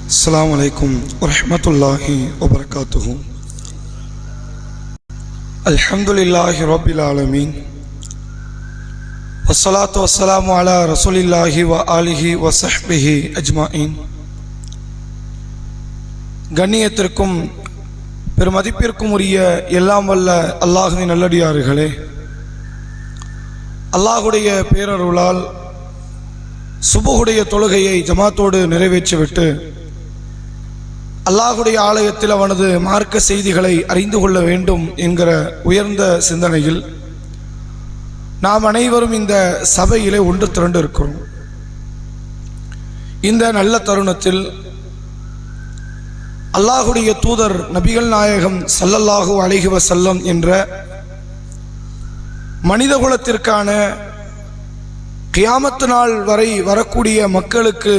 அஸ்ஸலாமு அலைக்கும் வரஹ்மத்துல்லாஹி வபரகாத்துஹு. அல்ஹம்துலில்லாஹி ரப்பில் ஆலமீன். வஸ்ஸலாத்து வஸ்ஸலாமு அலா ரசூலில்லாஹி வ ஆலிஹி வ ஸஹ்பிஹி அஜ்மாயின். கண்ணியத்திற்கும் பெருமதிப்பிற்கும் உரிய எல்லாம் வல்ல அல்லாஹுவின் நல்லடியார்களே, அல்லாஹுடைய பேரருளால் சுபுகுடைய தொழுகையை ஜமாத்தோடு நிறைவேற்றிவிட்டு அல்லாஹுடைய ஆலயத்தில் அவனது மார்க்க செய்திகளை அறிந்து கொள்ள வேண்டும் என்கிற உயர்ந்த சிந்தனையில் நாம் அனைவரும் இந்த சபையிலே ஒன்று திரண்டு இருக்கிறோம். இந்த நல்ல தருணத்தில் அல்லாஹுடைய தூதர் நபிகள் நாயகம் ஸல்லல்லாஹு அலைஹி வஸல்லம் என்ற மனிதகுலத்திற்கான கியாமத்து நாள் வரை வரக்கூடிய மக்களுக்கு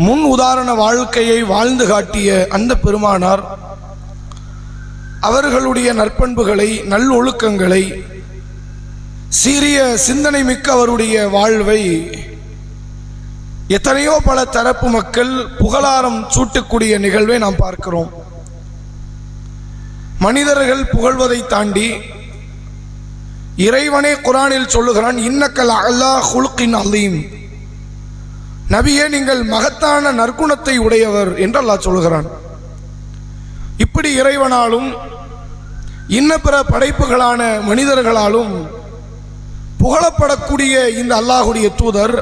முன் உதாரண வாழ்க்கையை வாழ்ந்து காட்டிய அந்த பெருமானார் அவர்களுடைய நற்பண்புகளை, நல்லொழுக்கங்களை, சீரிய சிந்தனை மிக்க அவருடைய வாழ்வை எத்தனையோ பல தரப்பு மக்கள் புகழாரம் சூட்டக்கூடிய நிகழ்வை நாம் பார்க்கிறோம். மனிதர்கள் புகழ்வதை தாண்டி இறைவனே குர்ஆனில் சொல்லுகிறான், இன்னக்கல் அலா ஹுலுகின் அலீம், நபியே நீங்கள் மகத்தான நற்குணத்தை உடையவர் என்று அல்லாஹ் சொல்லுகிறான். இப்படி இறைவனாலும் இன்ன பிற படைப்புகளான மனிதர்களாலும் புகழப்படக்கூடிய இந்த அல்லாஹுடைய தூதர்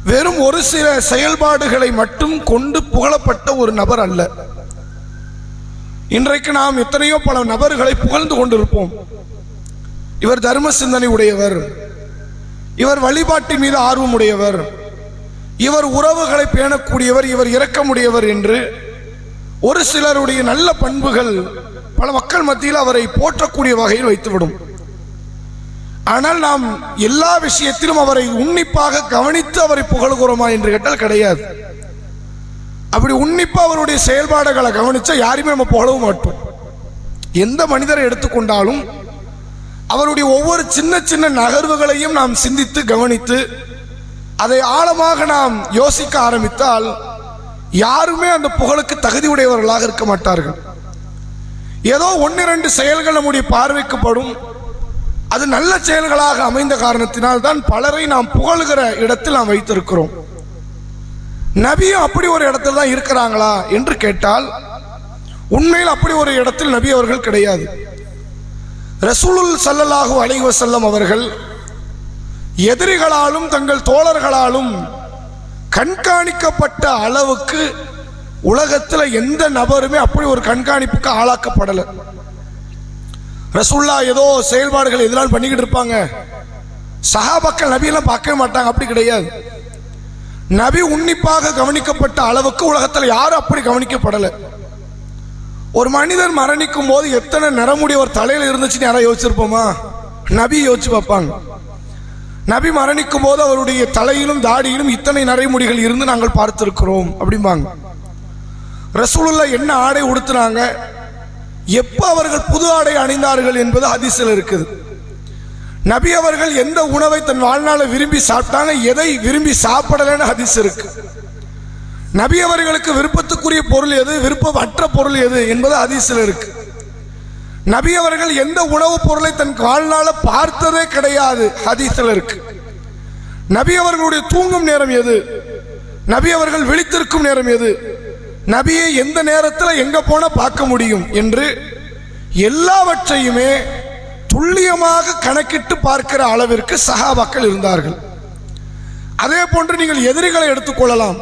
வெறும் ஒரு சில செயல்பாடுகளை மட்டும் கொண்டு புகழப்பட்ட ஒரு நபர் அல்ல. இன்றைக்கு நாம் எத்தனையோ பல நபர்களை புகழ்ந்து கொண்டிருப்போம். இவர் தர்ம சிந்தனை உடையவர், இவர் வழிபாட்டின் மீது ஆர்வம் உடையவர், இவர் உறவுகளை பேணக்கூடியவர், இவர் இரக்கமுடையவர் என்று ஒரு சிலருடைய நல்ல பண்புகள் பல மக்கள் மத்தியில் அவரை போற்றக்கூடிய வகையில் வைத்துவிடும். ஆனால் நாம் எல்லா விஷயத்திலும் அவரை உன்னிப்பாக கவனித்து அவரை புகழ்கிறோமா என்று கேட்டால் கிடையாது. அப்படி உன்னிப்பாக அவருடைய செயல்பாடுகளை கவனிச்சா யாரையுமே நம்ம புகழவும் மாட்டோம். எந்த மனிதரை எடுத்துக்கொண்டாலும் அவருடைய ஒவ்வொரு சின்ன சின்ன நகர்வுகளையும் நாம் சிந்தித்து கவனித்து அதை ஆழமாக நாம் யோசிக்க ஆரம்பித்தால் யாருமே அந்த புகழுக்கு தகுதி உடையவர்களாக இருக்க மாட்டார்கள். ஏதோ ஒன்று இரண்டு செயல்கள் நம்முடைய பார்வைக்கு படும், அது நல்ல செயல்களாக அமைந்த காரணத்தினால் தான் பலரை நாம் புகழ்கிற இடத்தில் நாம் வைத்திருக்கிறோம். நபியும் அப்படி ஒரு இடத்தில் தான் இருக்கிறாங்களா என்று கேட்டால் உண்மையில் அப்படி ஒரு இடத்தில் நபி அவர்கள் கிடையாது. ரசூலுல் ஸல்லல்லாஹு அலைஹி வஸல்லம் அவர்கள் எதிரிகளாலும் தங்கள் தோழர்களாலும் கண்காணிக்கப்பட்ட அளவுக்கு உலகத்தில் எந்த நபருமே அப்படி ஒரு கண்காணிப்புக்கு ஆளாக்கப்படலை. ரசூலுல்லாஹ் ஏதோ செயல்பாடுகள் எதிரால் பண்ணிக்கிட்டு இருப்பாங்க, சஹாபாக்கள் நபியெல்லாம் பார்க்கவே மாட்டாங்க, அப்படி கிடையாது. நபி உன்னிப்பாக கவனிக்கப்பட்ட அளவுக்கு உலகத்தில் யாரும் அப்படி கவனிக்கப்படலை. ஒரு மனிதர் மரணிக்கும் போது எத்தனை நிறமுடி ஒரு தலையில் இருந்துச்சுன்னு யாராவது யோசிச்சிருப்போமா? நபி யோசிச்சு பார்ப்பாங்க. நபி மரணிக்கும் போது அவருடைய தலையிலும் தாடியிலும் இத்தனை நரைமுடிகள் இருந்து நாங்கள் பார்த்திருக்கிறோம் அப்படிம்பாங்க. ரசூலுல்லாஹ் என்ன ஆடை உடுத்தினாங்க, எப்ப அவர்கள் புது ஆடை அணிந்தார்கள் என்பது ஹதீஸில் இருக்குது. நபி அவர்கள் எந்த உணவை தன் வாழ்நாளை விரும்பி சாப்பிட்டாங்க, எதை விரும்பி சாப்பிடலன்னு ஹதீஸ் இருக்கு. நபி அவர்களுக்கு விருப்பத்துக்குரிய பொருள் எது, விருப்பமற்ற பொருள் எது என்பது ஹதீஸில் இருக்கு. நபி அவர்கள் எந்த உணவுப் பொருளை தன் வாழ்நாள பார்த்ததே கிடையாது, ஹதீஸில் இருக்கு. நபி அவர்களுடைய தூங்கும் நேரம் எது, நபி அவர்கள் விழித்திருக்கும் நேரம் எது, நபியை எந்த நேரத்தில் எங்க போன பார்க்க முடியும் என்று எல்லாவற்றையுமே துல்லியமாக கணக்கிட்டு பார்க்கிற அளவிற்கு சஹாபாக்கள் இருந்தார்கள். அதே போன்று நீங்கள் எதிரிகளை எடுத்துக்கொள்ளலாம்.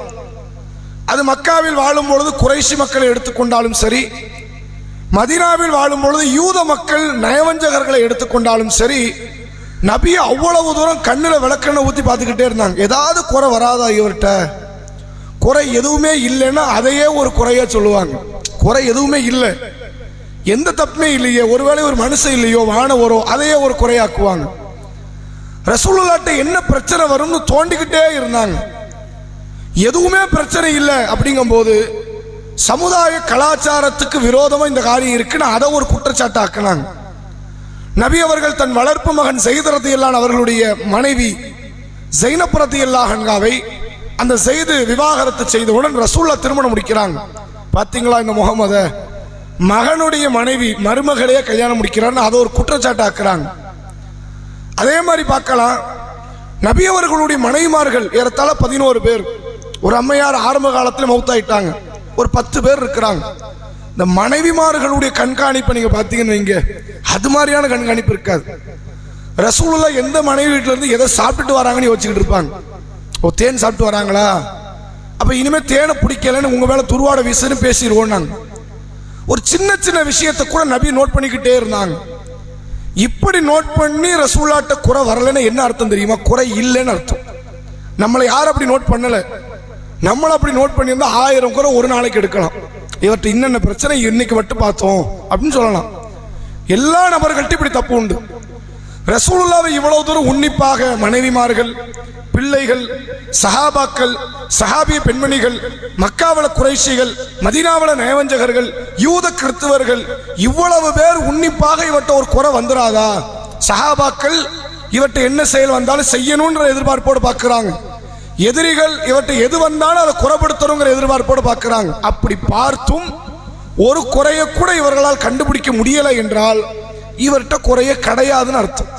அது மக்காவில் வாழும் பொழுது குறைஷி மக்களை எடுத்துக்கொண்டாலும் சரி, மதீனாவில் வாழும் பொழுது யூத மக்கள் நயவஞ்சகர்களை எடுத்துக்கொண்டாலும் சரி, நபி அவ்வளவு தூரம் கண்ணில் விளக்கெண்ணெய் ஊற்றி பார்த்துக்கிட்டே இருந்தாங்க. ஏதாவது குறை வராதா இவர்கிட்ட, குறை எதுவுமே இல்லைன்னா அதையே ஒரு குறையா சொல்லுவாங்க. குறை எதுவுமே இல்லை, எந்த தப்புமே இல்லையே, ஒருவேளை ஒரு மனுஷன் இல்லையோ வானவரோ, அதையே ஒரு குறையாக்குவாங்க. ரசூலுல்லாஹ்ட்ட என்ன பிரச்சனை வரும்னு தோண்டிக்கிட்டே இருந்தாங்க. எதுவுமே பிரச்சனை இல்லை அப்படிங்கும் போது சமுதாய கலாச்சாரத்துக்கு விரோதமா இந்த காரியம் இருக்குன்னு அதை ஒரு குற்றச்சாட்டு ஆக்கினாங்க. நபி அவர்கள் தன் வளர்ப்பு மகன் ஸைத் ரலியல்லாஹு அவர்களுடைய மனைவி ஸைனப் ரலியல்லாஹு அன்ஹாவை அந்த செய்து விவாகரத்து செய்தவுடன் ரசூல்லா திருமணம் முடிக்கிறாங்க. பாத்தீங்களா, இந்த முகமத மகனுடைய மனைவி மருமகளையே கல்யாணம் முடிக்கிறான்னு அதை ஒரு குற்றச்சாட்டு ஆக்குறாங்க. அதே மாதிரி பார்க்கலாம், நபி அவர்களுடைய மனைவிமார்கள் ஏறத்தாழ 11 பேர். ஒரு அம்மையார் ஆரம்ப காலத்தில் மௌத்தாயிட்டாங்க. ஒரு 10 பேர் இருக்கிறாங்க. இந்த மனைவிமார்களுடைய கண்காணிப்பை நீங்க பாத்தீங்கன்னு வைங்க, அது மாதிரியான கண்காணிப்பு இருக்காது. ரசூலுல்லாஹ் எந்த மனைவி வீட்டுல இருந்து எதை சாப்பிட்டுட்டு வராங்கன்னு யோசிச்சுக்கிட்டு இருப்பாங்க. ஓ, தேன் சாப்பிட்டு வராங்களா, அப்ப இனிமே தேனை பிடிக்கலன்னு உங்க மேல துருவாட வீசுன்னு பேசிடுவோம். நாங்க ஒரு சின்ன சின்ன விஷயத்தை கூட நபி நோட் பண்ணிக்கிட்டே இருந்தாங்க. இப்படி நோட் பண்ணி ரசூலுல்லாஹ்ட்ட குறை வரலன்னு என்ன அர்த்தம் தெரியுமா? குறை இல்லைன்னு அர்த்தம். நம்மளை யாரும் அப்படி நோட் பண்ணல. நம்மள அப்படி நோட் பண்ணியிருந்தா 1000 குறை ஒரு நாளைக்கு எடுக்கலாம். இவர்கிட்ட இன்னென்ன பிரச்சனை இன்னைக்கு மட்டும் பார்த்தோம் அப்படின்னு சொல்லலாம். எல்லா நபர்கள்ட்ட இப்படி தப்பு உண்டு. ரசூலுல்லாஹ்வை இவ்வளவு தூரம் உன்னிப்பாக மனைவிமார்கள், பிள்ளைகள், சஹாபாக்கள், சஹாபிய பெண்மணிகள், மக்காவள குறைஷிகள், மதீனாவள நயவஞ்சகர்கள், யூத கிறிஸ்தவர்கள் இவ்வளவு பேர் உன்னிப்பாக இவற்றை ஒரு குறை வந்துடாதா? சஹாபாக்கள் இவற்றை என்ன செயல் வந்தாலும் செய்யணும்ன்ற எதிர்பார்ப்போடு பார்க்கிறாங்க. எதிரிகள் இவற்றை எது வந்தாலும் அதை குறைப்படுத்தணுங்கிற எதிர்பார்ப்போடு பார்க்கிறாங்க. அப்படி பார்த்தும் ஒரு குறைய கூட இவர்களால் கண்டுபிடிக்க முடியலை என்றால் இவர்கிட்ட குறைய கிடையாதுன்னு அர்த்தம்.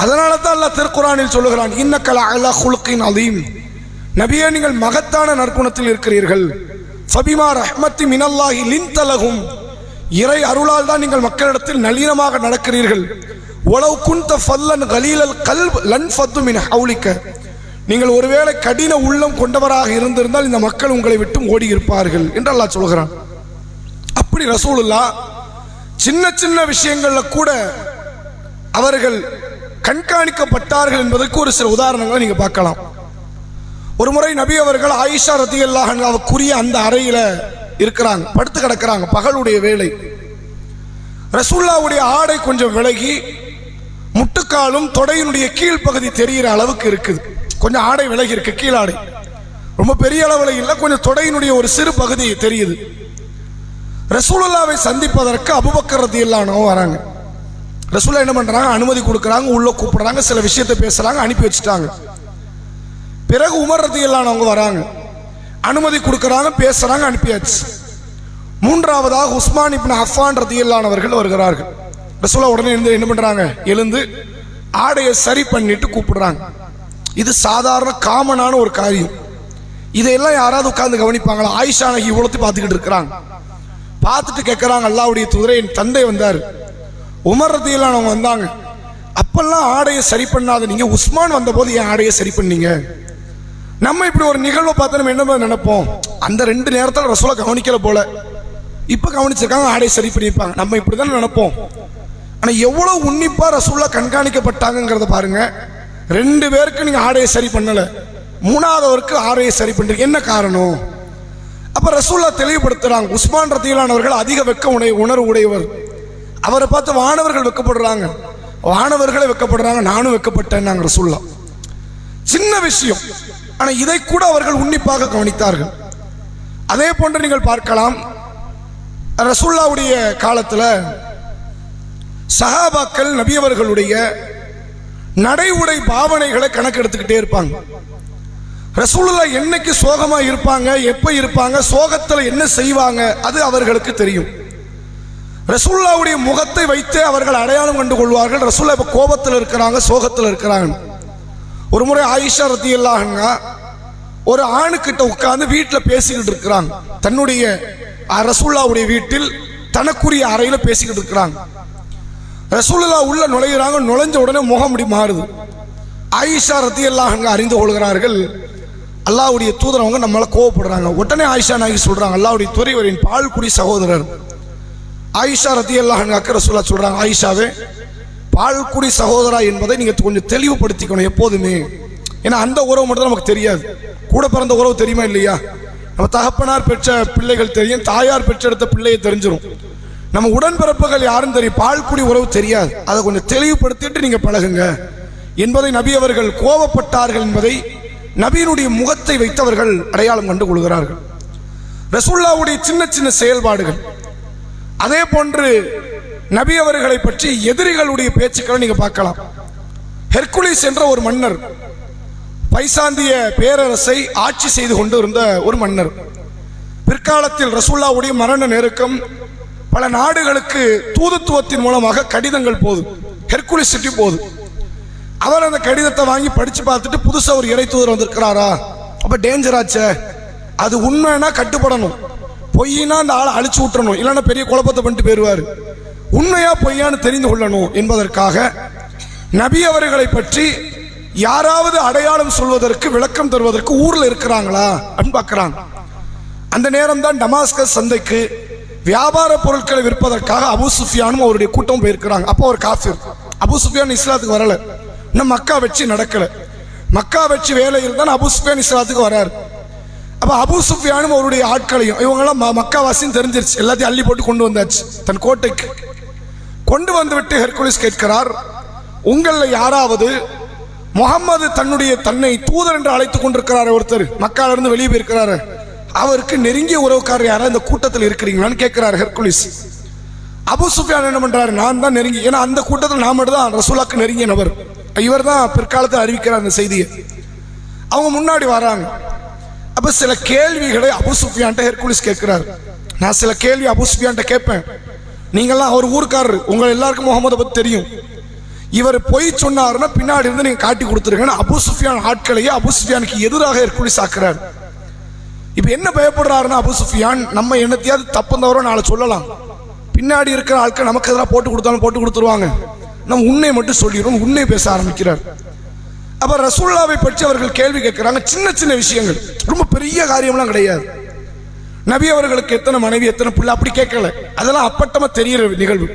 அதனால தான் அல்லாஹ் திருக்குர்ஆனில் சொல்லுகிறான், இன்னக லஅலா குலுகின் அதீம், நபியே நீங்கள் மகத்தான நற்குணத்தில் இருக்கிறீர்கள். ஃபபிமா ரஹ்மத்தி மினல்லாஹி லின்த லஹும், இறை அருளால் தான் நீங்கள் மக்களிடத்தில் நளினமாக நடக்கிறீர்கள். வலவ் குன்த ஃபல்லன் கலீலல் கல்ப் லன் ஃபத்து மின் ஹவுலிக, நீங்கள் ஒருவேளை கடின உள்ளம் கொண்டவராக இருந்திருந்தால் இந்த மக்கள் உங்களை விட்டு ஓடி இருப்பார்கள் என்று அல்லாஹ் சொல்கிறான். அப்படி ரசூலுல்லாஹ் சின்ன சின்ன விஷயங்கள்ல கூட அவர்கள் கண்காணிக்கப்பட்டார்கள் என்பதற்கு ஒரு சில உதாரணங்களை நீங்க பார்க்கலாம். ஒரு முறை நபி அவர்கள் ஆயிஷா ரலியல்லாஹு அன்ஹாவுக்குரிய அந்த அறையில இருக்கிறாங்க, படுத்து கிடக்கிறாங்க. பகலுடைய வேளை. ரசூலுல்லாஹ்வுடைய ஆடை கொஞ்சம் விலகி முட்டுக்காலும் தொடையினுடைய கீழ்ப்பகுதி தெரிகிற அளவுக்கு இருக்குது. கொஞ்சம் ஆடை விலகி இருக்கு, கீழாடை ரொம்ப பெரிய அளவில் இல்லை, கொஞ்சம் தொடையினுடைய ஒரு சிறு பகுதி தெரியுது. ரசூலுல்லாஹ்வை சந்திப்பதற்கு அபூபக்கர் ரலியல்லாஹு அன்ஹு வராங்க. ரசூலுல்லாஹ் என்ன பண்றாங்க, அனுமதி கொடுக்குறாங்க, உள்ள கூப்பிடுறாங்க, சில விஷயத்தை பேசுறாங்க, அனுப்பி வச்சுட்டாங்க. பிறகு உமர் ரலியல்லாஹு அன்ஹு வராங்க, அனுமதி கொடுக்குறாங்க, பேசுறாங்க, அனுப்பியாச்சு. மூன்றாவதாக உஸ்மான் இப்னு அஃபான் ரலியல்லாஹு அன்ஹு அவர்கள் வருகிறார்கள். ரசூலுல்லாஹ் உடனே என்ன பண்றாங்க, எழுந்து ஆடையை சரி பண்ணிட்டு கூப்பிடுறாங்க. இது சாதாரண காமனான ஒரு காரியம். இதையெல்லாம் யாராவது உட்கார்ந்து கவனிப்பாங்களா? ஆயிஷா நகி இவ்வளோத்தையும் பார்த்துக்கிட்டு இருக்கிறாங்க. பார்த்துட்டு கேட்குறாங்க, அல்லாஹ்வுடைய தூதரே, என் தந்தை வந்தார், உமர் ரலியல்லாஹு அன்ஹு வந்தாங்க, அப்பெல்லாம் ஆடையை சரி பண்ணாத நீங்க உஸ்மான் வந்த போது என் ஆடையை சரி பண்ணீங்க. நம்ம இப்படி ஒரு நிகழ்வை பார்த்து நம்ம என்ன நினைப்போம், அந்த 2 நேரத்தில் ரசூலுல்லாஹ் கவனிக்கல போல, இப்ப கவனிச்சிருக்காங்க, ஆடையை சரி பண்ணியிருப்பாங்க, நம்ம இப்படிதான் நினைப்போம். ஆனா எவ்வளவு உன்னிப்பா ரசூலுல்லாஹ் கண்காணிக்கப்பட்டாங்கிறத பாருங்க. 2 பேருக்கு நீங்க ஆடையை சரி பண்ணல, 3ஆவதவருக்கு ஆடையை சரி பண்றீங்க, என்ன காரணம்? அப்ப ரசூலுல்லாஹ் தெளிவுபடுத்துறாங்க, உஸ்மான் ரலியல்லாஹு அன்ஹு அவர்கள் அதிக வெட்க உணர்வு உடையவர். அவரை பார்த்து வானவர்கள் வெட்கப்படுறாங்க, வானவர்களே வெட்கப்படுறாங்க, நானும் வெட்கப்பட்டேன் நாங்க ரசூலுல்லாஹ். சின்ன விஷயம், ஆனா இதை கூட அவர்கள் உன்னிப்பாக கவனித்தார்கள். அதே போன்று நீங்கள் பார்க்கலாம், ரசூலுல்லாஹ்வுடைய காலத்துல சஹாபாக்கள் நபி அவர்களுடைய நடை உடை பாவனைகளை கணக்கெடுத்துக்கிட்டே இருப்பாங்க. ரசூலுல்லாஹ் என்னைக்கு சோகமா இருப்பாங்க, எப்ப இருப்பாங்க, சோகத்துல என்ன செய்வாங்க, அது அவர்களுக்கு தெரியும். ரசூலுல்லாஹ்வுடைய முகத்தை வைத்தே அவர்கள் அடையாளம் கண்டு கொள்வார்கள். ரசூலுல்லாஹ் இப்ப கோபத்தில் இருக்கிறாங்க, சோகத்தில் இருக்கிறாங்க. ஒரு முறை ஆயிஷா ரலியல்லாஹு அன்ஹா ஒரு ஆணுக்கிட்ட உட்கார்ந்து வீட்டில் பேசிக்கிட்டு இருக்கிறாங்க. தன்னுடைய ரசூலுல்லாஹ்வுடைய வீட்டில் தனக்குரிய அறையில பேசிக்கிட்டு இருக்கிறாங்க. ரசூலுல்லாஹ் உள்ள நுழைகிறாங்க, நுழைஞ்ச உடனே முகம் இப்படி மாறுது. ஆயிஷா ரலியல்லாஹு அன்ஹா அறிந்து கொள்கிறார்கள், அல்லாஹ்வுடைய தூதர் அவங்க நம்மள கோவப்படுறாங்க. உடனே ஆயிஷா நாயகி சொல்றாங்க, அல்லாஹ்வுடைய தூதரின் பால் குடி சகோதரர். ஆயிஷா ரலியல்லாஹு அன்ஹா ரசூலுல்லாஹ் சொல்றாங்க, ஆயிஷாவே, பால் குடி சகோதரா என்பதை நீங்க கொஞ்சம் தெளிவுபடுத்திக்கணும் எப்போதுமே. ஏன்னா அந்த உறவு மட்டும் நமக்கு தெரியாது, கூட பிறந்த உறவு தெரியுமா இல்லையா? நம்ம தகப்பனார் பெற்ற பிள்ளைகள் தெரியும், தாயார் பெற்றெடுத்த பிள்ளையை தெரிஞ்சிடும். நம்ம உடன்பிறப்புகள் யாரும் தெரியும், பால்குடி உறவு தெரியாது. அதை கொஞ்சம் தெளிவுபடுத்திட்டு நீங்க பழகுங்க என்பதை நபி அவர்கள் கோபப்பட்டார்கள் என்பதை நபியினுடைய முகத்தை வைத்தவர்கள் அடையாளம் கண்டு கொள்கிறார்கள். ரசூலுல்லாஹ்வுடைய சின்ன சின்ன செயல்பாடுகள். அதே போன்று நபி அவர்களை பற்றி எதிரிகளுடைய பேச்சுக்களை நீங்க பார்க்கலாம். ஹெர்குலிஸ் என்ற ஒரு மன்னர் பைசாந்திய பேரரசை ஆட்சி செய்து கொண்டு இருந்த ஒரு மன்னர். பிற்காலத்தில் ரசூலுல்லாஹ்வுடைய மரண நெருக்கம், பல நாடுகளுக்கு தூதுத்துவத்தின் மூலமாக கடிதங்கள் போகுது, ஹெர்குலிஸ் சிட்டி போகுது. அவர் அந்த கடிதத்தை வாங்கி படிச்சு பார்த்துட்டு புதுசா ஒரு இறை தூதர் வந்திருக்கிறாரா, அப்ப டேஞ்சர் ஆச்சே, அது உண்மைனா கட்டுப்படணும், பொய்னா அந்த ஆளை அழிச்சு விட்டுறணும், இல்லைன்னா பெரிய குழப்பத்தை பண்ணிட்டு போயிருவாரு. உண்மையா பொய்யான்னு தெரிந்து கொள்ளணும் என்பதற்காக நபி அவர்களை பற்றி யாராவது அடையாளம் சொல்வதற்கு விளக்கம் தருவதற்கு ஊர்ல இருக்கிறாங்களா அப்படின்னு பார்க்கறாங்க. அந்த நேரம் தான் டமாஸ்கஸ் சந்தைக்கு வியாபார பொருட்களை விற்பதற்காக அபூ சுஃபியானும் அவருடைய கூட்டம் போயிருக்கிறாங்க. அப்போ ஒரு காஃபிர். அபூ சுஃபியான் இஸ்லாத்துக்கு வரல, இன்னும் மக்கா வெற்றி நடக்கல. மக்கா வெற்றி வேலையில் தான் அபூ சுஃபியான் இஸ்லாத்துக்கு வராரு. அப்ப அபூ சுஃபியானும் அவருடைய ஆட்களையும், இவங்கெல்லாம் மக்காவாசின்னு தெரிஞ்சிருச்சு, எல்லாத்தையும் அள்ளி போட்டு கொண்டு வந்தாச்சு தன் கோட்டைக்கு. கொண்டு வந்து விட்டு ஹெர்குலிஸ் கேட்கிறார், உங்களில் யாராவது முகம்மது தன்னை தூதர் என்று அழைத்துக் கொண்டிருக்கிறார், ஒருத்தர் மக்கால இருந்து வெளியே போயிருக்கிறாரு, அவருக்கு நெருங்கிய உறவுக்காரர் யாராவது இந்த கூட்டத்தில் இருக்கிறீங்களான்னு கேட்கிறார் ஹெர்குலிஸ். அபூ சுஃபியான் என்ன பண்றாரு, நான் தான் நெருங்கி, ஏன்னா அந்த கூட்டத்தில் நான் மட்டும் தான் ரசூலுல்லாஹ்க்கு நெருங்கிய நபர், இவர் தான் பிற்காலத்தில் அறிவிக்கிறார் அந்த செய்தியை. அவங்க முன்னாடி வராங்க. அப்ப சில கேள்விகளை அபூ சுஃபியான்ட்ட ஹெர்குலிஸ் கேட்கிறார். நான் சில கேள்வி அபூ சுஃபியான்ட்ட கேட்பேன், நீங்கெல்லாம் அவர் ஊருக்காரர், உங்க எல்லாருக்கும் முகமதை பத்தி தெரியும், இவர் பொய் சொன்னாருன்னா பின்னாடி இருந்து நீங்க காட்டி கொடுத்துருங்கன்னு அபூ சுஃபியான் ஆட்களையே அபூ சுஃபியானுக்கு எதிராக ஹெர்குலிஸ் ஆக்குறார். இப்ப என்ன பயப்படுறாருன்னா அபூ சுஃபியான், நம்ம என்னத்தையாவது தப்பு தவறோ நாளை சொல்லலாம், பின்னாடி இருக்கிற ஆட்கள் நமக்கு எதிராக போட்டு கொடுத்தாலும் போட்டு கொடுத்துருவாங்க, நம்ம உண்மையை மட்டும் சொல்லிடுறோம், உண்மையை பேச ஆரம்பிக்கிறார். அப்ப ரசூலுல்லாஹ்வை பற்றி அவர்கள் கேள்வி கேட்கிறாங்க. சின்ன சின்ன விஷயங்கள், ரொம்ப பெரிய காரியம்லாம் கிடையாது. நபி அவர்களுக்கு எத்தனை மனைவி, எத்தனை பிள்ளை, அப்படி கேட்கல, அதெல்லாம் அப்பட்டமா தெரிகிற நிகழ்வு.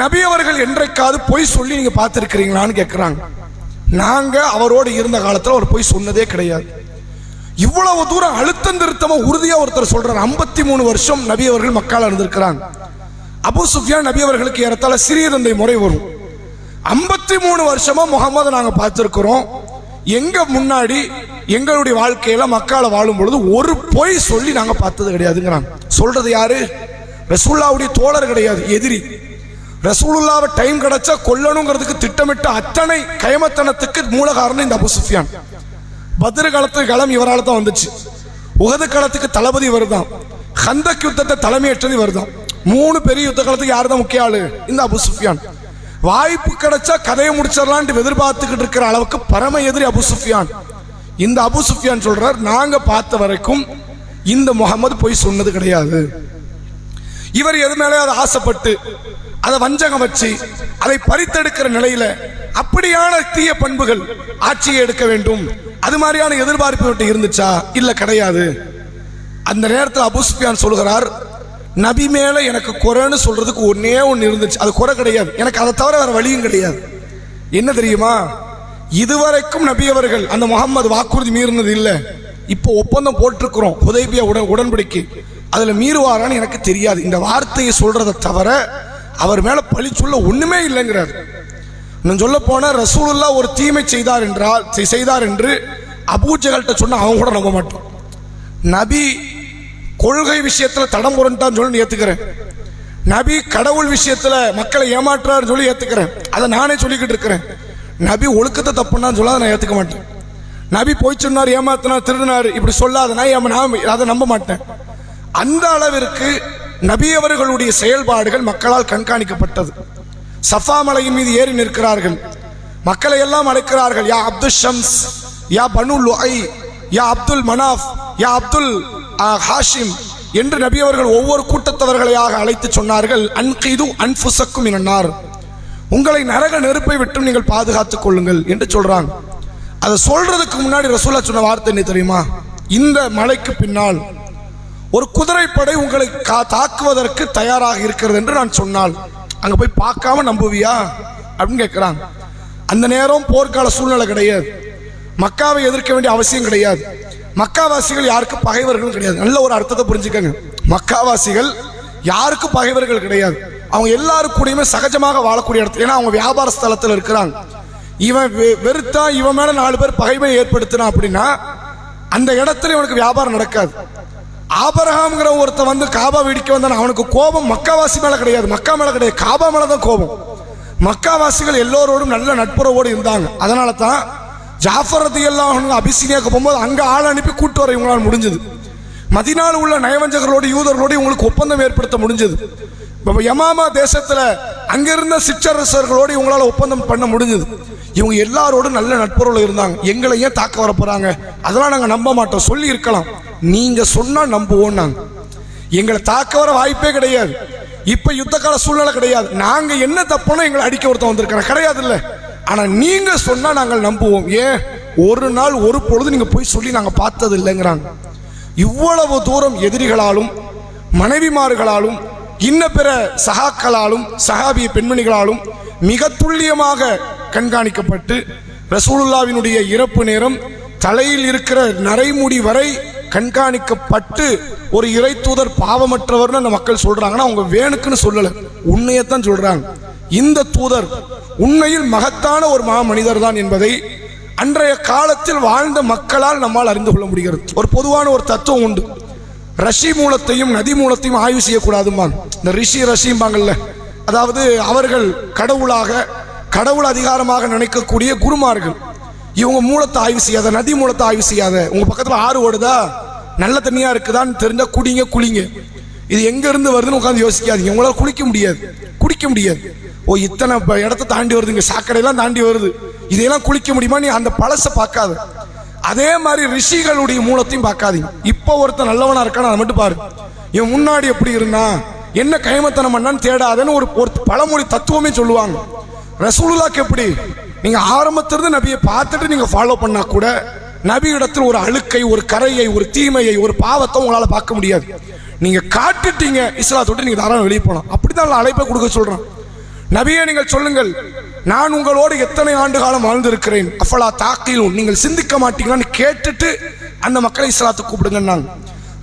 நபி அவர்கள் என்றைக்காவது பொய் சொல்லி நீங்க பார்த்திருக்கிறீங்களான்னு கேட்கிறாங்க. நாங்க அவரோடு இருந்த காலத்துல அவர் பொய் சொன்னதே கிடையாது. இவ்வளவு தூரம் அழுத்தம் திருத்தமா உறுதியா ஒருத்தர் சொல்றார். 53 வருஷம் நபி அவர்கள் மக்கால இருந்திருக்கிறாங்க. அபூ சுஃபியான் நபி அவர்களுக்கு ஏறத்தாழ சிறிய தந்தை முறை வரும். 53 வருஷமா முகமது நாங்க பார்த்திருக்கிறோம், எங்க முன்னாடி எங்களுடைய வாழ்க்கையில மக்கால வாழும் பொழுது ஒரு பொய் சொல்லி நாங்க பார்த்தது கிடையாதுங்கிறாங்க. சொல்றது யாரு? ரசூலுல்லாஹ்வுடைய தோழர் கிடையாது, எதிரி. ரசூலுல்லாஹ்வை டைம் கிடைச்சா கொல்லணுங்கிறதுக்கு திட்டமிட்ட அத்தனை கயமத்தனத்துக்கு மூல காரணம் இந்த அபூ சுஃபியான். பத்ர் காலத்துக்கு களம் இவரால் தான் வந்துச்சு, உஹது காலத்துக்கு தளபதி வருதான், கந்தக் யுத்தத்தை தலைமையேற்றது வருதான். 3 பெரிய யுத்த காலத்துக்கு யார் தான் முக்கிய ஆளு? இந்த அபூ சுஃபியான். வாய்ப்பு கிடைச்சா கதையை முடிச்சிடலான்ட்டு எதிர்பார்த்துக்கிட்டு இருக்கிற அளவுக்கு பரம எதிரி அபூ சுஃபியான். இந்த அபூ சுஃபியான் சொல்றார், நாங்க பார்த்த வரைக்கும் இந்த முகமது பொய் சொன்னது கிடையாது. இவர் எது மேலே அதை ஆசைப்பட்டு அதை வஞ்சகம் வச்சு அதை பறித்தெடுக்கிற நிலையில அப்படியான தீய பண்புகள் ஆட்சியை எடுக்க வேண்டும், அது மாதிரியான எதிர்பார்ப்பு இருந்துச்சா? இல்ல, கிடையாது. அந்த நேரத்தில் அபூ சுஃபியான் சொல்கிறார், நபி மேல எனக்கு குறைன்னு சொல்றதுக்கு ஒன்னே ஒன்னு இருந்துச்சு, அது குறை கிடையாது, எனக்கு அதை தவிர வேற வழியும் கிடையாது. என்ன தெரியுமா? இதுவரைக்கும் நபி அவர்கள் அந்த முகம்மது வாக்குறுதி மீறினது இல்லை. இப்போ ஒப்பந்தம் போட்டிருக்கிறோம், ஹுதைபியா உடன்படிக்கை, அதுல மீறுவாரான்னு எனக்கு தெரியாது. இந்த வார்த்தையை சொல்றதை தவிர அவர் மேல பழி சொல்ல ஒண்ணுமே இல்லைங்கிறார். நான் சொல்ல போனா ரசூலுல்லாஹ் ஒரு தீமை செய்தார் என்று அபூஜகல்கிட்ட சொன்னா அவங்க கூட நம்ப மாட்டோம். நபி கொள்கை விஷயத்துல தடம் புரண்டான்னு சொல்லி ஏத்துக்கிறேன், நபி கடவுள் விஷயத்துல மக்களை ஏமாற்றாரு சொல்லி ஏத்துக்கிறேன், அதை நானே சொல்லிக்கிட்டு இருக்கிறேன். நபி ஒழுக்கத்தை தப்புன்னு சொல்ல நான் ஏத்துக்க மாட்டேன். நபி போய் சொன்னார், ஏமாத்தினார், திருடினார், இப்படி சொல்லாத நான் அதை நம்ப மாட்டேன். அந்த அளவிற்கு நபி அவர்களுடைய செயல்பாடுகள் மக்களால் கண்காணிக்கப்பட்டது. சஃபா மலையின் மீது ஏறி நிற்கிறார்கள், மக்களை எல்லாம் அழைக்கிறார்கள், யா அப்துல் ஷம்ஸ், யா பனு லுஐ, யா அப்துல் மனாஃப், யா அப்துல் ஹாஷிம் என்று நபி அவர்கள் ஒவ்வொரு கூட்டத்தவர்களையாக அழைத்து சொன்னார்கள், அன்கிது அன்ஃபுஸக்கும் மினன்னார், உங்களை நரக நெருப்பை விட்டு நீங்கள் பாதுகாத்துக் கொள்ளுங்கள் என்று சொல்றாங்க. அதை சொல்றதுக்கு முன்னாடி ரசூலுல்லாஹ் சொன்ன வார்த்தை என்ன தெரியுமா? இந்த மலைக்கு பின்னால் ஒரு குதிரைப்படை உங்களை தாக்குவதற்கு தயாராக இருக்கிறது என்று நான் சொன்னால் அங்க போய் பார்க்காம நம்புவியா அப்படின்னு கேட்கிறாங்க. அந்த நேரம் போர்க்கால சூழ்நிலை கிடையாது, மக்காவை எதிர்க்க வேண்டிய அவசியம் கிடையாது, மக்காவாசிகள் யாருக்கு பகைவர்கள் கிடையாது. நல்ல ஒரு அர்த்தத்தை புரிஞ்சுக்கங்க, மக்காவாசிகள் யாருக்கு பகைவர்கள் கிடையாது, அவங்க எல்லாரும் கூடயுமே சகஜமாக வாழக்கூடிய இடத்துல. ஏன்னா அவங்க வியாபார ஸ்தலத்தில் இருக்கிறாங்க. இவன் வெறுத்தா இவன் மேல 4 பேர் பகைமை ஏற்படுத்தினா அப்படின்னா அந்த இடத்துல இவனுக்கு வியாபாரம் நடக்காது. ஆபிரகாம்ங்கிற ஒருத்த வந்து காபா வெடிக்க வந்தான், அவனுக்கு கோபம் மக்காவாசி மேல கிடையாது, மக்கா மேல கிடையாது, காபா மேலதான் கோபம். மக்காவாசிகள் எல்லோரோடும் நல்ல நட்புறவோடு இருந்தாங்க. அதனால தான் ஜாஃபர் ரலியல்லாஹு அன்ஹு அபிசீனியாவுக்கு போகும்போது அங்கே ஆள் அனுப்பி கூட்டு வர இவங்களால் முடிஞ்சது. மதீனாவில் உள்ள நயவஞ்சகர்களோடு யூதர்களோடு இவங்களுக்கு ஒப்பந்தம் ஏற்படுத்த முடிஞ்சது. இப்போ யமாமா தேசத்தில் அங்கிருந்த சிற்றரசர்களோடு இவங்களால ஒப்பந்தம் பண்ண முடிஞ்சது. இவங்க எல்லாரோடும் நல்ல நட்புறவுல இருந்தாங்க. எங்களை ஏன் தாக்க வர போறாங்க, அதெல்லாம் நாங்கள் நம்ப மாட்டோம் சொல்லி இருக்கலாம். நீங்க சொன்னா நம்புவோம். நாங்கள் எங்களை தாக்க வர வாய்ப்பே கிடையாது. இப்ப யுத்த கால சூழ்நிலை கிடையாது. நாங்க என்ன தப்புனா எங்களை அடிக்க ஒருத்தன் வந்திருக்கிற கிடையாது இல்ல. ஆனா நீங்க சொன்னா நாங்கள் நம்புவோம். ஏன் ஒரு நாள் ஒரு பொழுது நீங்க போய் சொல்லி நாங்க பார்த்தது இல்லைங்கிறாங்க. இவ்வளவு தூரம் எதிரிகளாலும் மனைவிமார்களாலும் இன்ன பிற சகாக்களாலும் சஹாபிய பெண்மணிகளாலும் மிக துல்லியமாக கண்காணிக்கப்பட்டு ரசூலுல்லாவினுடைய இறப்பு நேரம் தலையில் இருக்கிற நரைமுடி வரை கண்காணிக்கப்பட்டு ஒரு இறை தூதர் பாவமற்றவர்னு அந்த மக்கள் சொல்றாங்கன்னா அவங்க வேணுக்குன்னு சொல்லல, உண்மையத்தான் சொல்றாங்க. இந்த தூதர் உண்மையில் மகத்தான ஒரு மனிதர் தான் என்பதை அன்றைய காலத்தில் வாழ்ந்த மக்களால் நம்மால் அறிந்து கொள்ள முடிகிறது. ஒரு பொதுவான ஒரு தத்துவம் உண்டு. ரிஷி மூலத்தையும் நதி மூலத்தையும் ஆய்வு செய்யக்கூடாதும்பாங்க. இந்த ரிஷிம்பாங்கல்ல, அதாவது அவர்கள் கடவுள் அதிகாரமாக நினைக்கக்கூடிய குருமார்கள். இவங்க மூலத்தை ஆய்வு செய்யாத, நதி மூலத்தை ஆய்வு செய்யாத. உங்க பக்கத்தில் ஆறு ஓடுதா, நல்ல தண்ணியா இருக்குதான்னு தெரிஞ்சா குளிங்க. இது எங்க இருந்து வருதுன்னு உட்காந்து யோசிக்காதீங்க. உங்களால் குடிக்க முடியாது. ஓ இத்தனை இடத்த தாண்டி வருது, இங்க சாக்கடையெல்லாம் தாண்டி வருது, இதையெல்லாம் குளிக்க முடியுமா? நீ அந்த பழசை பார்க்காது. அதே மாதிரி ரிஷிகளுடைய மூலத்தையும் பார்க்காதீங்க. இப்போ ஒருத்தன் நல்லவனா இருக்கான்னு அதை மட்டும் பாரு. இவன் முன்னாடி எப்படி இருந்தா, என்ன கைமத்தனம் பண்ணான்னு தேடாதன்னு ஒரு பழமொழி தத்துவமே சொல்லுவாங்க. ரசூலுல்லாஹ்க்கு எப்படி, நீங்க ஆரம்பத்திலிருந்து நபியை பார்த்துட்டு நீங்க ஃபாலோ பண்ணா கூட நபி இடத்தில் ஒரு அழுக்கை, ஒரு கரையை, ஒரு தீமையை, ஒரு பாவத்தை உங்களால பார்க்க முடியாது. நீங்க காட்டுட்டீங்க, இஸ்லாத்தை விட்டு நீங்க தாராளம் வெளியே போகலாம். அப்படித்தான் அழைப்பை கொடுக்க சொல்றான். நபியே நீங்கள் சொல்லுங்கள், நான் உங்களோடு எத்தனை ஆண்டு காலம் வாழ்ந்திருக்கிறேன், அஃபலா தாக்கீலூன், நீங்கள் சிந்திக்க மாட்டீங்களான்னு கேட்டுட்டு அந்த மக்களை இஸ்லாத்தை கூப்பிடுங்கன்னாங்க.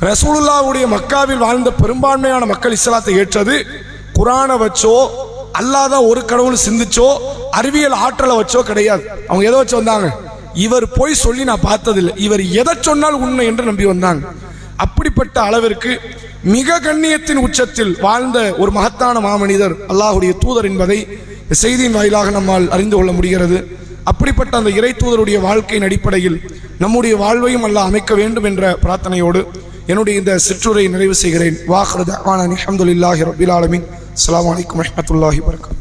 ரசூலுல்லாஹ்வுடைய மக்காவில் வாழ்ந்த பெரும்பான்மையான மக்கள் இஸ்லாத்தை ஏற்றது குர்ஆனை வச்சோ அல்லாஹ் ஒரு கடவுள் சிந்திச்சோ அறிவியல் ஆற்றலை வச்சோ கிடையாது. அவங்க எதை வச்சு வந்தாங்க, இவர் போய் சொல்லி நான் பார்த்ததில்லை, இவர் எதை சொன்னால் உண்மை என்று நம்பி வந்தாங்க. அப்படிப்பட்ட அளவிற்கு மிக கண்ணியத்தின் உச்சத்தில் வாழ்ந்த ஒரு மகத்தான மாமனிதர் அல்லாஹ்வுடைய தூதர் என்பதை செய்தியின் வாயிலாக நம்மால் அறிந்து கொள்ள முடிகிறது. அப்படிப்பட்ட அந்த இறை தூதருடைய வாழ்க்கையின் அடிப்படையில் நம்முடைய வாழ்வையும் அல்லாஹ் அமைக்க வேண்டும் என்ற பிரார்த்தனையோடு என்னுடைய இந்த சிற்றுரை நிறைவு செய்கிறேன். வாஹிரு தஅவானா அல்ஹம்துலில்லாஹி ரப்பில் ஆலமீன். அஸ்ஸலாமு அலைக்கும் வரஹ்மத்துல்லாஹி வபரகாத்துஹு.